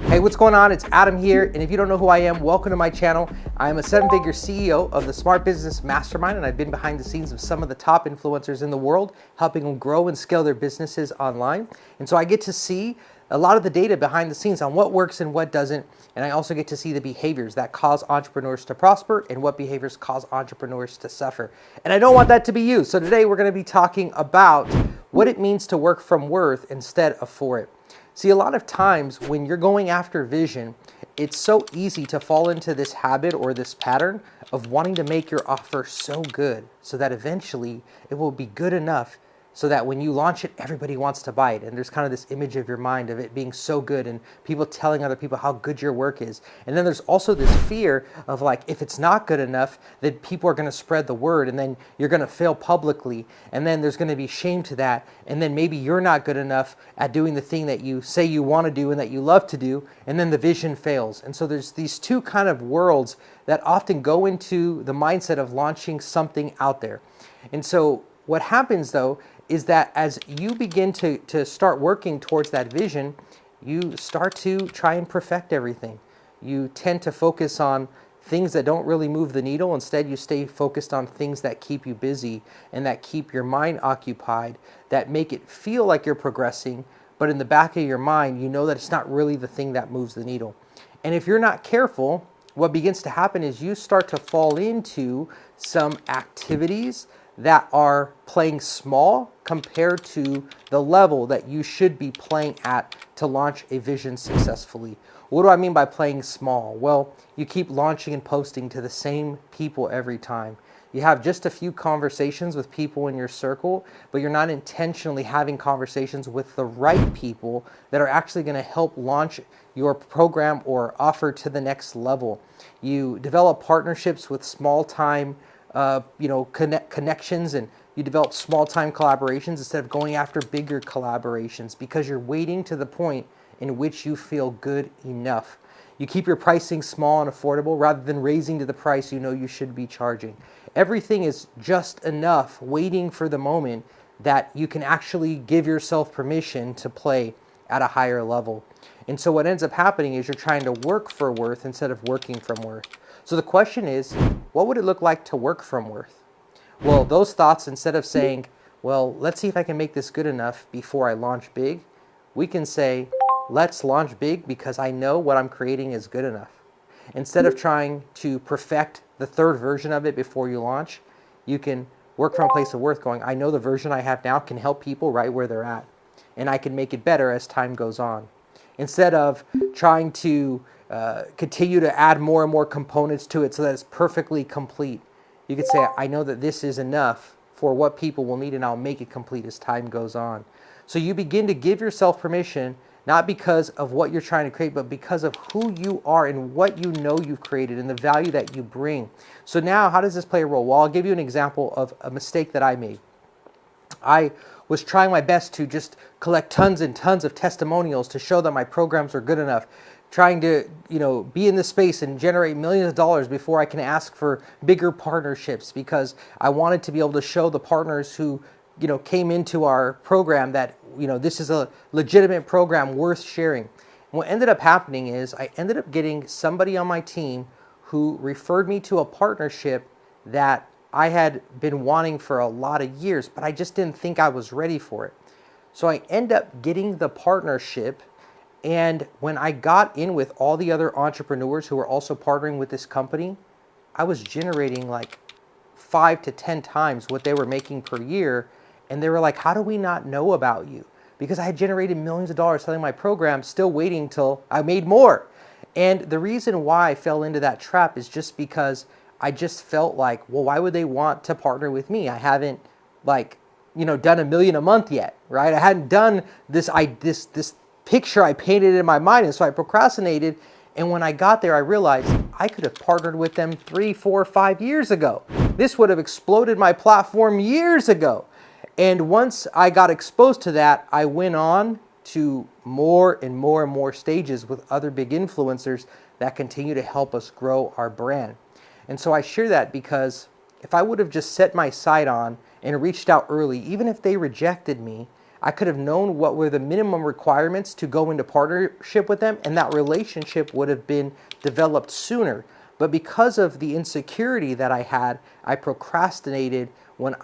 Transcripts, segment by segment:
Hey, what's going on? It's Adam here, and if you don't know who I am, welcome to my channel. I am a seven-figure CEO of the Smart Business Mastermind, and I've been behind the scenes of some of the top influencers in the world, helping them grow and scale their businesses online. And so I get to see a lot of the data behind the scenes on what works and what doesn't, and I also get to see the behaviors that cause entrepreneurs to prosper and what behaviors cause entrepreneurs to suffer. And I don't want that to be you. So today we're going to be talking about what it means to work from worth instead of for it. See, a lot of times when you're going after vision, it's so easy to fall into this habit or this pattern of wanting to make your offer so good so that eventually it will be good enough so that when you launch it, everybody wants to buy it. And there's kind of this image of your mind of it being so good and people telling other people how good your work is. And then there's also this fear of like, if it's not good enough, then people are going to spread the word and then you're going to fail publicly. And then there's going to be shame to that. And then maybe you're not good enough at doing the thing that you say you want to do and that you love to do. And then the vision fails. And so there's these two kind of worlds that often go into the mindset of launching something out there. And so what happens though is that as you begin to start working towards that vision, you start to try and perfect everything. You tend to focus on things that don't really move the needle. Instead, you stay focused on things that keep you busy and that keep your mind occupied, that make it feel like you're progressing, but in the back of your mind, you know that it's not really the thing that moves the needle. And if you're not careful, what begins to happen is you start to fall into some activities that are playing small compared to the level that you should be playing at to launch a vision successfully. What do I mean by playing small? Well, you keep launching and posting to the same people every time. You have just a few conversations with people in your circle, but you're not intentionally having conversations with the right people that are actually going to help launch your program or offer to the next level. You develop partnerships with small-time connections, and you develop small-time collaborations instead of going after bigger collaborations because you're waiting to the point in which you feel good enough. You keep your pricing small and affordable rather than raising to the price you know you should be charging. Everything is just enough, waiting for the moment that you can actually give yourself permission to play at a higher level. And so what ends up happening is you're trying to work for worth instead of working from worth. So the question is, what would it look like to work from worth? Well, those thoughts, instead of saying, well, let's see if I can make this good enough before I launch big, we can say, let's launch big because I know what I'm creating is good enough. Instead of trying to perfect the third version of it before you launch, you can work from a place of worth going, I know the version I have now can help people right where they're at, and I can make it better as time goes on. Instead of trying to continue to add more and more components to it so that it's perfectly complete, you could say, I know that this is enough for what people will need and I'll make it complete as time goes on. So you begin to give yourself permission, not because of what you're trying to create, but because of who you are and what you know you've created and the value that you bring. So now, how does this play a role? Well, I'll give you an example of a mistake that I made. I was trying my best to just collect tons and tons of testimonials to show that my programs are good enough, trying to, be in this space and generate millions of dollars before I can ask for bigger partnerships because I wanted to be able to show the partners who, came into our program that, this is a legitimate program worth sharing. And what ended up happening is I ended up getting somebody on my team who referred me to a partnership that I had been wanting for a lot of years, but I just didn't think I was ready for it. So I end up getting the partnership, and when I got in with all the other entrepreneurs who were also partnering with this company, I was generating like 5 to 10 times what they were making per year, and they were like, how do we not know about you? Because I had generated millions of dollars selling my program, still waiting till I made more. And the reason why I fell into that trap is just because I just felt like, well, why would they want to partner with me? I haven't done $1 million a month yet, right? I hadn't done this picture I painted in my mind. And so I procrastinated. And when I got there, I realized I could have partnered with them 3, 4, 5 years ago. This would have exploded my platform years ago. And once I got exposed to that, I went on to more and more and more stages with other big influencers that continue to help us grow our brand. And so I share that because if I would have just set my sight on and reached out early, even if they rejected me, I could have known what were the minimum requirements to go into partnership with them, and that relationship would have been developed sooner. But because of the insecurity that I had, I procrastinated and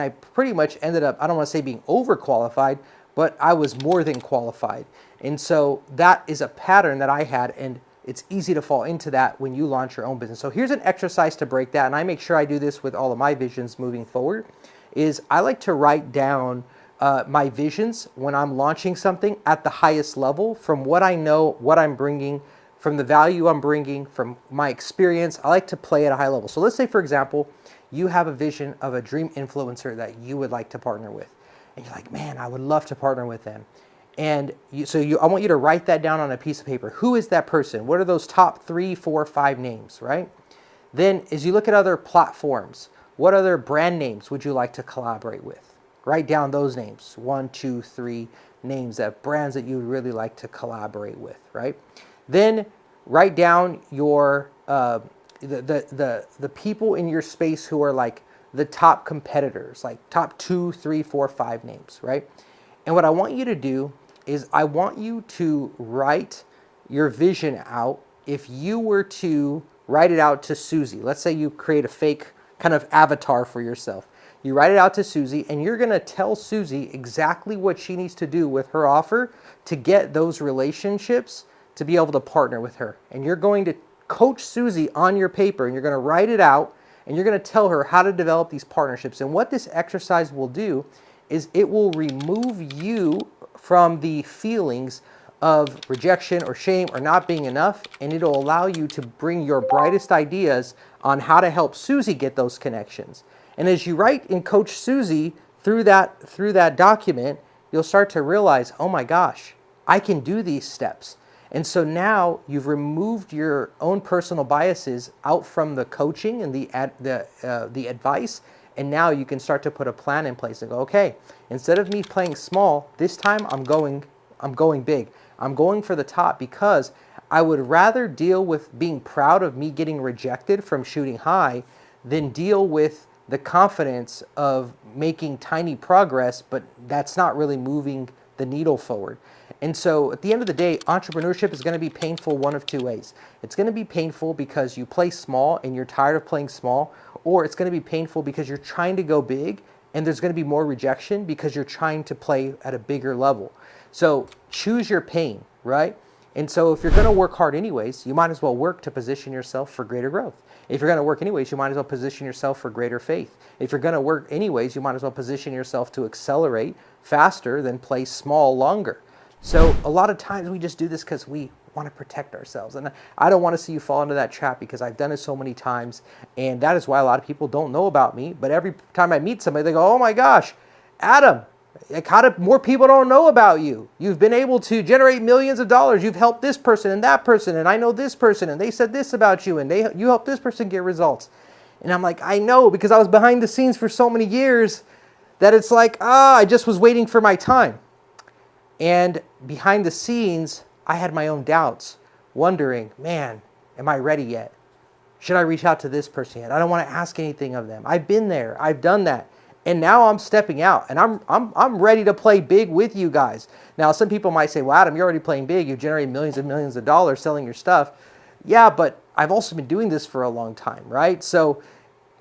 I pretty much ended up, I don't want to say being overqualified, but I was more than qualified. And so that is a pattern that I had, and it's easy to fall into that when you launch your own business. So here's an exercise to break that, and I make sure I do this with all of my visions moving forward, is I like to write down my visions when I'm launching something at the highest level from what I know, what I'm bringing, from the value I'm bringing, from my experience. I like to play at a high level. So let's say, for example, you have a vision of a dream influencer that you would like to partner with. And you're like, man, I would love to partner with them. And I want you to write that down on a piece of paper. Who is that person? What are those top 3, 4, 5 names, right? Then as you look at other platforms, what other brand names would you like to collaborate with? Write down those names, 1, 2, 3 names, that brands that you would really like to collaborate with, right? Then write down your the people in your space who are like the top competitors, like top 2, 3, 4, 5 names, right? And what I want you to do is I want you to write your vision out. If you were to write it out to Susie, let's say you create a fake kind of avatar for yourself. You write it out to Susie, and you're going to tell Susie exactly what she needs to do with her offer to get those relationships to be able to partner with her. And you're going to coach Susie on your paper, and you're going to write it out, and you're going to tell her how to develop these partnerships. And what this exercise will do is it will remove you from the feelings of rejection or shame or not being enough, and it'll allow you to bring your brightest ideas on how to help Susie get those connections. And as you write and coach Susie through that document, you'll start to realize, oh my gosh, I can do these steps. And so now you've removed your own personal biases out from the coaching and the advice, and now you can start to put a plan in place and go, okay, instead of me playing small, this time I'm going big. I'm going for the top, because I would rather deal with being proud of me getting rejected from shooting high than deal with the confidence of making tiny progress, but that's not really moving the needle forward. And so at the end of the day, entrepreneurship is going to be painful one of two ways. It's going to be painful because you play small and you're tired of playing small, or it's going to be painful because you're trying to go big and there's going to be more rejection because you're trying to play at a bigger level. So choose your pain, right? And so if you're going to work hard anyways, you might as well work to position yourself for greater growth. If you're going to work anyways, you might as well position yourself for greater faith. If you're going to work anyways, you might as well position yourself to accelerate faster than play small longer. So a lot of times we just do this because we want to protect ourselves. And I don't want to see you fall into that trap, because I've done it so many times. And that is why a lot of people don't know about me. But every time I meet somebody, they go, oh my gosh, Adam, like, how do more people don't know about you? You've been able to generate millions of dollars. You've helped this person and that person, and I know this person, and they said this about you, and you helped this person get results. And I'm like, I know, because I was behind the scenes for so many years that it's like, I just was waiting for my time. And behind the scenes, I had my own doubts, wondering, man, am I ready yet? Should I reach out to this person yet? I don't want to ask anything of them. I've been there. I've done that. And now I'm stepping out, and I'm ready to play big with you guys. Now, some people might say, well, Adam, you're already playing big. You've generated millions and millions of dollars selling your stuff. Yeah, but I've also been doing this for a long time, right? So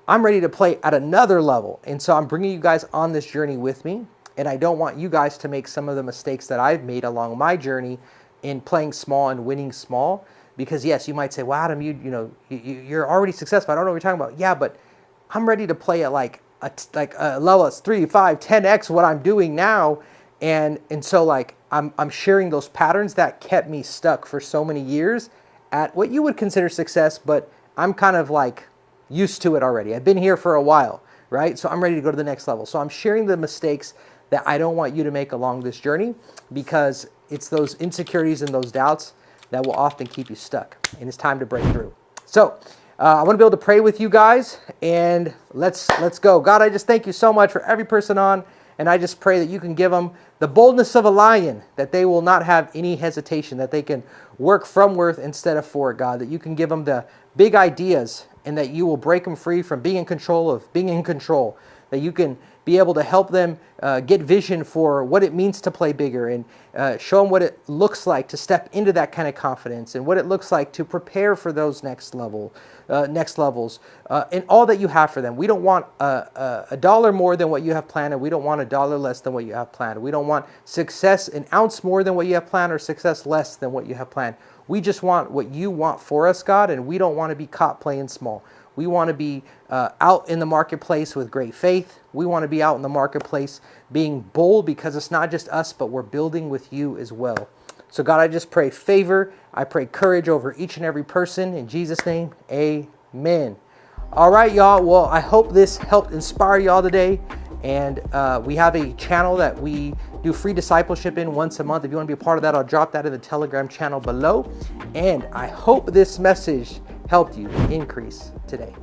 I'm ready to play at another level. And so I'm bringing you guys on this journey with me. And I don't want you guys to make some of the mistakes that I've made along my journey in playing small and winning small. Because yes, you might say, well, Adam, you're already successful. I don't know what you're talking about. Yeah, but I'm ready to play at like a level that's 3, 5, 10x what I'm doing now. And so like I'm sharing those patterns that kept me stuck for so many years at what you would consider success, but I'm kind of like used to it already. I've been here for a while, right? So I'm ready to go to the next level. So I'm sharing the mistakes that I don't want you to make along this journey, because it's those insecurities and those doubts that will often keep you stuck, and it's time to break through. So I want to be able to pray with you guys, and let's go. God, I just thank you so much for every person on, and I just pray that you can give them the boldness of a lion, that they will not have any hesitation, that they can work from worth instead of for, God, that you can give them the big ideas, and that you will break them free from being in control of being in control, that you can be able to help them get vision for what it means to play bigger, and show them what it looks like to step into that kind of confidence, and what it looks like to prepare for those next levels, and all that you have for them. We don't want a dollar more than what you have planned, and we don't want a dollar less than what you have planned. We don't want success an ounce more than what you have planned, or success less than what you have planned. We just want what you want for us, God, and we don't want to be caught playing small. We want to be out in the marketplace with great faith. We want to be out in the marketplace being bold, because it's not just us, but we're building with you as well. So God, I just pray favor. I pray courage over each and every person. In Jesus' name, amen. All right, y'all. Well, I hope this helped inspire y'all today. And we have a channel that we do free discipleship in once a month. If you want to be a part of that, I'll drop that in the Telegram channel below. And I hope this message helped you increase today.